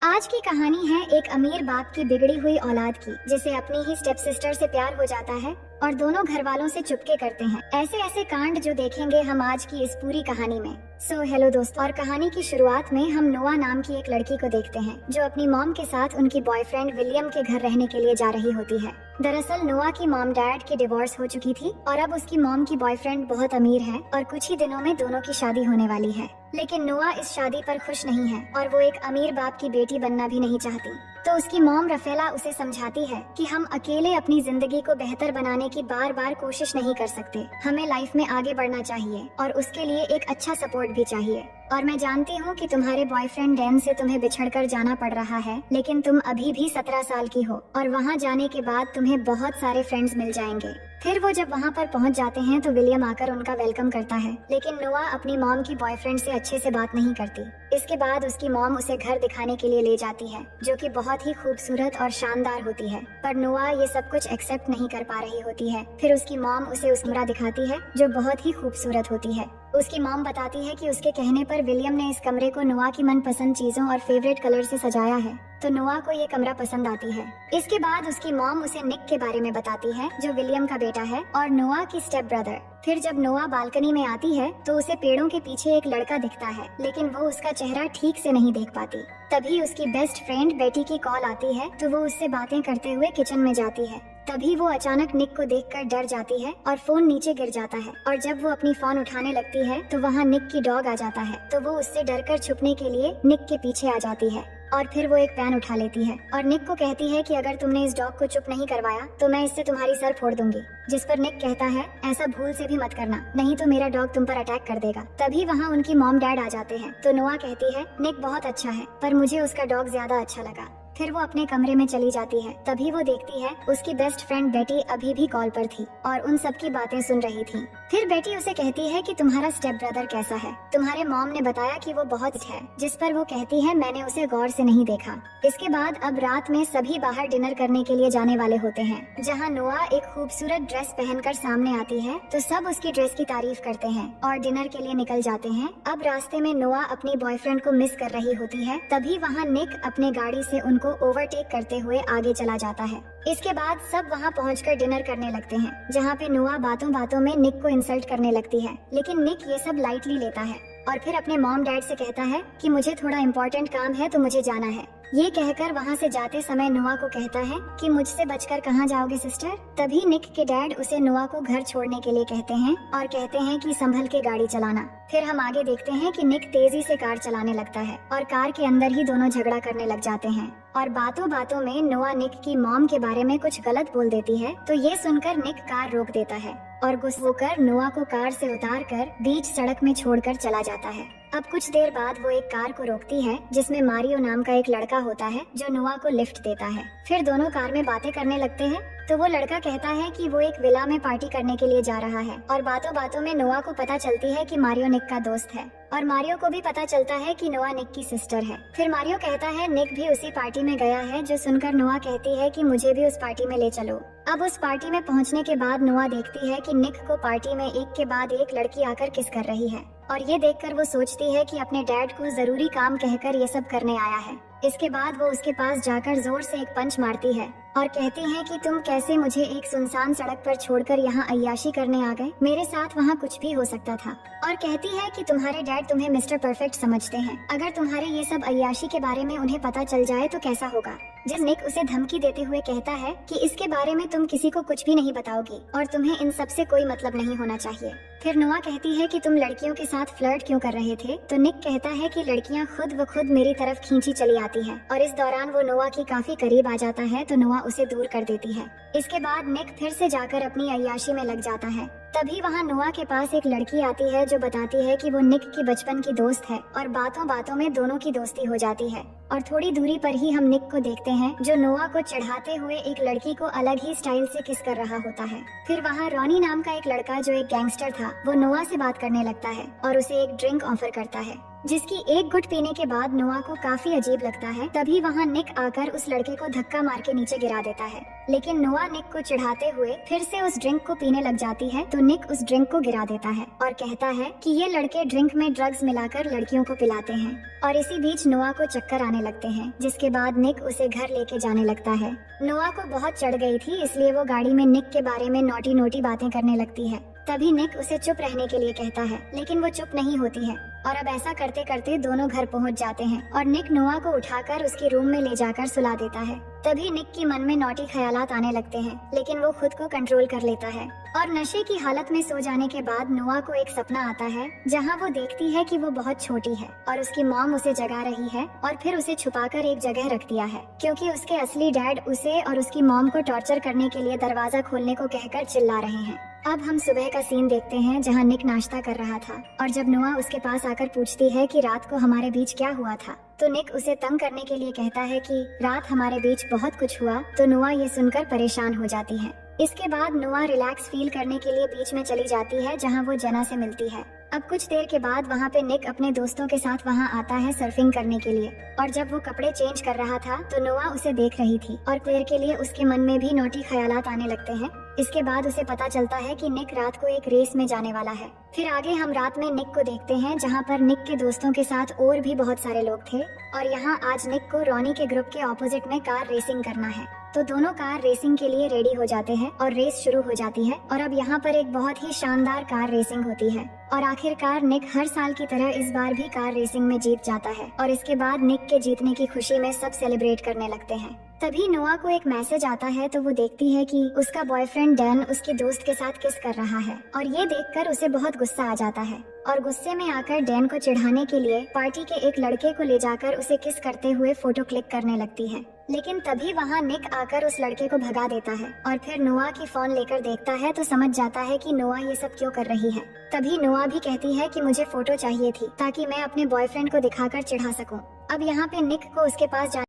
आज की कहानी है एक अमीर बाप की बिगड़ी हुई औलाद की, जिसे अपनी ही स्टेप सिस्टर से प्यार हो जाता है और दोनों घर वालों से चुपके करते हैं। ऐसे ऐसे कांड जो देखेंगे हम आज की इस पूरी कहानी में। हेलो दोस्तों, और कहानी की शुरुआत में हम नोआ नाम की एक लड़की को देखते हैं जो अपनी मॉम के साथ उनकी बॉयफ्रेंड विलियम के घर रहने के लिए जा रही होती है। दरअसल नोआ की मॉम डैड की डिवोर्स हो चुकी थी और अब उसकी मॉम की बॉयफ्रेंड बहुत अमीर है और कुछ ही दिनों में दोनों की शादी होने वाली है। लेकिन नोआ इस शादी पर खुश नहीं है और वो एक अमीर बाप की बेटी बनना भी नहीं चाहती। तो उसकी मॉम रफेला उसे समझाती है कि हम अकेले अपनी जिंदगी को बेहतर बनाने की बार बार कोशिश नहीं कर सकते, हमें लाइफ में आगे बढ़ना चाहिए और उसके लिए एक अच्छा सपोर्ट भी चाहिए। और मैं जानती हूँ कि तुम्हारे बॉयफ्रेंड डैन से तुम्हें बिछड़कर जाना पड़ रहा है, लेकिन तुम अभी भी 17 साल की हो और वहाँ जाने के बाद तुम्हें बहुत सारे फ्रेंड्स मिल जाएंगे। फिर वो जब वहाँ पर पहुँच जाते हैं तो विलियम आकर उनका वेलकम करता है, लेकिन नोआ अपनी मॉम की बॉयफ्रेंड से अच्छे से बात नहीं करती। इसके बाद उसकी मॉम उसे घर दिखाने के लिए ले जाती है, जो कि बहुत ही खूबसूरत और शानदार होती है, पर नोआ ये सब कुछ एक्सेप्ट नहीं कर पा रही होती है। फिर उसकी मॉम उसे उस कमरा दिखाती है जो बहुत ही खूबसूरत होती है। उसकी मॉम बताती है कि उसके कहने पर विलियम ने इस कमरे को नोआ की मनपसंद चीजों और फेवरेट कलर से सजाया है, तो नोआ को ये कमरा पसंद आती है। इसके बाद उसकी मॉम उसे निक के बारे में बताती है जो विलियम का बेटा है और नोआ की स्टेप ब्रदर। फिर जब नोआ बालकनी में आती है तो उसे पेड़ों के पीछे एक लड़का दिखता है, लेकिन वो उसका चेहरा ठीक से नहीं देख पाती। तभी उसकी बेस्ट फ्रेंड बेटी की कॉल आती है, तो वो उससे बातें करते हुए किचन में जाती है। तभी वो अचानक निक को देखकर डर जाती है और फोन नीचे गिर जाता है, और जब वो अपनी फोन उठाने लगती है तो वहाँ निक की डॉग आ जाता है, तो वो उससे डरकर छुपने के लिए निक के पीछे आ जाती है और फिर वो एक पेन उठा लेती है और निक को कहती है कि अगर तुमने इस डॉग को चुप नहीं करवाया तो मैं इससे तुम्हारी सर फोड़ दूंगी। जिस पर निक कहता है ऐसा भूल से भी मत करना, नहीं तो मेरा डॉग तुम पर अटैक कर देगा। तभी वहाँ उनकी मॉम डैड आ जाते हैं, तो नोआ कहती है निक बहुत अच्छा है पर मुझे उसका डॉग ज्यादा अच्छा लगा। फिर वो अपने कमरे में चली जाती है। तभी वो देखती है उसकी बेस्ट फ्रेंड बेटी अभी भी कॉल पर थी और उन सब की बातें सुन रही थी। फिर बेटी उसे कहती है कि तुम्हारा स्टेप ब्रदर कैसा है, तुम्हारे मॉम ने बताया कि वो बहुत है। जिस पर वो कहती है मैंने उसे गौर से नहीं देखा। इसके बाद अब रात में सभी बाहर डिनर करने के लिए जाने वाले होते हैं, जहाँ नोआ एक खूबसूरत ड्रेस पहनकर सामने आती है, तो सब उसकी ड्रेस की तारीफ करते हैं और डिनर के लिए निकल जाते हैं। अब रास्ते में नोआ अपनी बॉयफ्रेंड को मिस कर रही होती है। तभी वहाँ निक अपने गाड़ी से उनको ओवरटेक करते हुए आगे चला जाता है। इसके बाद सब वहाँ पहुंचकर डिनर करने लगते हैं, जहाँ पे नोआ बातों बातों में निक को इंसल्ट करने लगती है, लेकिन निक ये सब लाइटली लेता है और फिर अपने मॉम डैड से कहता है कि मुझे थोड़ा इम्पोर्टेंट काम है तो मुझे जाना है। ये कहकर वहाँ से जाते समय नोआ को कहता है कि मुझसे बचकर कहाँ जाओगे सिस्टर। तभी निक के डैड उसे नोआ को घर छोड़ने के लिए कहते हैं और कहते हैं कि संभल के गाड़ी चलाना। फिर हम आगे देखते हैं कि निक तेजी से कार चलाने लगता है और कार के अंदर ही दोनों झगड़ा करने लग जाते हैं और बातों बातों में नोआ निक की मॉम के बारे में कुछ गलत बोल देती है, तो ये सुनकर निक कार रोक देता है और गुस्सा होकर नोआ को कार से उतारकर बीच सड़क में छोड़कर चला जाता है। अब कुछ देर बाद वो एक कार को रोकती है जिसमें मारियो नाम का एक लड़का होता है जो नोआ को लिफ्ट देता है। फिर दोनों कार में बातें करने लगते हैं, तो वो लड़का कहता है कि वो एक विला में पार्टी करने के लिए जा रहा है और बातों बातों में नोआ को पता चलती है कि मारियो निक का दोस्त है और मारियो को भी पता चलता है कि नोआ निक की सिस्टर है। फिर मारियो कहता है निक भी उसी पार्टी में गया है, जो सुनकर नोआ कहती है कि मुझे भी उस पार्टी में ले चलो। अब उस पार्टी में पहुंचने के बाद नोआ देखती है कि निक को पार्टी में एक के बाद एक लड़की आकर किस कर रही है और ये देखकर वो सोचती है कि अपने डैड को जरूरी काम कहकर ये सब करने आया है। इसके बाद वो उसके पास जाकर जोर से एक पंच मारती है और कहती है कि तुम कैसे मुझे एक सुनसान सड़क पर छोड़कर यहाँ अय्याशी करने आ गए, मेरे साथ वहाँ कुछ भी हो सकता था। और कहती है कि तुम्हारे डैड तुम्हें मिस्टर परफेक्ट समझते हैं, अगर तुम्हारे ये सब अय्याशी के बारे में उन्हें पता चल जाए तो कैसा होगा। जिस निक उसे धमकी देते हुए कहता है कि इसके बारे में तुम किसी को कुछ भी नहीं बताओगी और तुम्हें इन सब से कोई मतलब नहीं होना चाहिए। फिर नोआ कहती है कि तुम लड़कियों के साथ फ्लर्ट क्यों कर रहे थे, तो निक कहता है कि लड़कियां खुद व खुद मेरी तरफ खींची चली आती हैं और इस दौरान वो नोआ की काफी करीब आ जाता है, तो नोआ उसे दूर कर देती है। इसके बाद निक फिर से जाकर अपनी अय्याशी में लग जाता है। तभी वहाँ नोआ के पास एक लड़की आती है जो बताती है कि वो निक की बचपन की दोस्त है और बातों बातों में दोनों की दोस्ती हो जाती है और थोड़ी दूरी पर ही हम निक को देखते हैं जो नोआ को चढ़ाते हुए एक लड़की को अलग ही स्टाइल से किस कर रहा होता है। फिर वहाँ रॉनी नाम का एक लड़का जो एक गैंगस्टर था, वो नोआ से बात करने लगता है और उसे एक ड्रिंक ऑफर करता है। जिसकी एक घुट पीने के बाद नोआ को काफी अजीब लगता है। तभी वहाँ निक आकर उस लड़के को धक्का मार के नीचे गिरा देता है, लेकिन नोआ निक को चिढ़ाते हुए फिर से उस ड्रिंक को पीने लग जाती है तो निक उस ड्रिंक को गिरा देता है और कहता है कि ये लड़के ड्रिंक में ड्रग्स मिलाकर लड़कियों को पिलाते हैं। और इसी बीच नोआ को चक्कर आने लगते हैं, जिसके बाद निक उसे घर लेके जाने लगता है। नोआ को बहुत चढ़ गई थी, इसलिए वो गाड़ी में निक के बारे में नोटी नोटी बातें करने लगती है। तभी निक उसे चुप रहने के लिए कहता है, लेकिन वो चुप नहीं होती है और अब ऐसा करते करते दोनों घर पहुंच जाते हैं और निक नोआ को उठाकर उसके रूम में ले जाकर सुला देता है। तभी निक की मन में नौटी ख्यालात आने लगते हैं, लेकिन वो खुद को कंट्रोल कर लेता है और नशे की हालत में सो जाने के बाद नोआ को एक सपना आता है जहां वो देखती है कि वो बहुत छोटी है और उसकी मॉम उसे जगा रही है और फिर उसे छुपाकर एक जगह रख दिया है, क्योंकि उसके असली डैड उसे और उसकी मॉम को टॉर्चर करने के लिए दरवाजा खोलने को कहकर चिल्ला रहे हैं। अब हम सुबह का सीन देखते हैं जहां निक नाश्ता कर रहा था और जब नोआ उसके पास आकर पूछती है कि रात को हमारे बीच क्या हुआ था, तो निक उसे तंग करने के लिए कहता है कि रात हमारे बीच बहुत कुछ हुआ। तो नोआ ये सुनकर परेशान हो जाती है। इसके बाद नोआ रिलैक्स फील करने के लिए बीच में चली जाती है जहां वो जना से मिलती है। अब कुछ देर के बाद वहाँ पे निक अपने दोस्तों के साथ वहाँ आता है सर्फिंग करने के लिए और जब वो कपड़े चेंज कर रहा था तो नोआ उसे देख रही थी और देर के लिए उसके मन में भी नोटी ख्यालात आने लगते हैं। इसके बाद उसे पता चलता है कि निक रात को एक रेस में जाने वाला है। फिर आगे हम रात में निक को देखते हैं जहाँ पर निक के दोस्तों के साथ और भी बहुत सारे लोग थे और यहाँ आज निक को रॉनी के ग्रुप के ऑपोजिट में कार रेसिंग करना है। तो दोनों कार रेसिंग के लिए रेडी हो जाते हैं और रेस शुरू हो जाती है और अब यहाँ पर एक बहुत ही शानदार कार रेसिंग होती है और आखिरकार निक हर साल की तरह इस बार भी कार रेसिंग में जीत जाता है और इसके बाद निक के जीतने की खुशी में सब सेलिब्रेट करने लगते हैं। तभी नोआ को एक मैसेज आता है तो वो देखती है कि उसका बॉयफ्रेंड डैन उसकी दोस्त के साथ किस कर रहा है और ये देखकर उसे बहुत गुस्सा आ जाता है और गुस्से में आकर डैन को चिढ़ाने के लिए पार्टी के एक लड़के को ले जाकर उसे किस करते हुए फोटो क्लिक करने लगती है। लेकिन तभी वहाँ निक आकर उस लड़के को भगा देता है और फिर नोआ की फोन लेकर देखता है तो समझ जाता है कि नोआ ये सब क्यों कर रही है। तभी नोआ भी कहती है कि मुझे फोटो चाहिए थी ताकि मैं अपने बॉयफ्रेंड को दिखाकर चिढ़ा सकूं। अब यहाँ पे निक को उसके पास